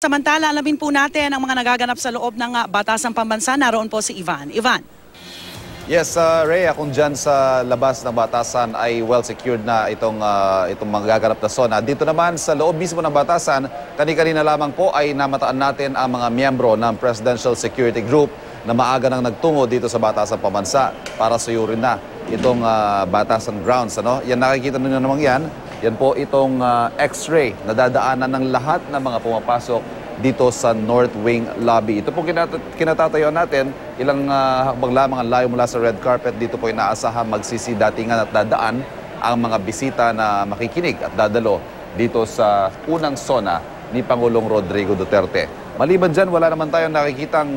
Samantala, alamin po natin ang mga nagaganap sa loob ng Batasang Pambansa. Naroon po si Ivan. Ivan. Yes, Rhea, kung dyan sa labas ng Batasan ay well secured na itong magaganap na zona. Dito naman sa loob mismo ng Batasan, kani-kanina lamang po ay namataan natin ang mga miyembro ng Presidential Security Group na maaga nang nagtungo dito sa Batasang Pambansa para suyurin na itong Batasan grounds. Yan, nakikita nyo naman yan. Yan po itong X-ray na dadaanan ng lahat ng mga pumapasok dito sa North Wing Lobby. Ito po kinatatayuan natin, ilang hakbang lamang ang layo mula sa red carpet. Dito po inaasahan magsisidatingan at dadaan ang mga bisita na makikinig at dadalo dito sa unang zona ni Pangulong Rodrigo Duterte. Maliban dyan, wala naman tayong nakikitang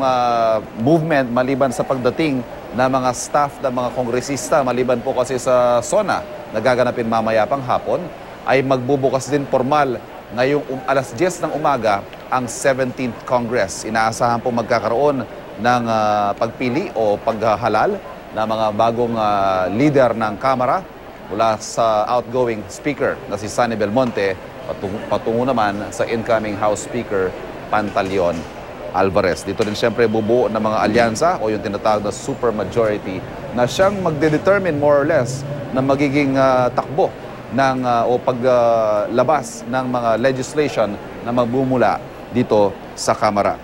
movement maliban sa pagdating ng mga staff ng mga kongresista. Maliban po kasi sa zona na gaganapin mamaya pang hapon, ay magbubukas din formal ngayong alas 10 ng umaga ang 17th Congress. Inaasahan po magkakaroon ng pagpili o paghalal ng mga bagong leader ng Kamara mula sa outgoing Speaker na si Sonny Belmonte patungo naman sa incoming House Speaker Pantaleon Alvarez. Dito rin siyempre bubuo ng mga alyansa o yung tinatawag na supermajority na siyang magde-determine more or less na magiging takbo ng, o paglabas ng mga legislation na magbumula dito sa Kamara.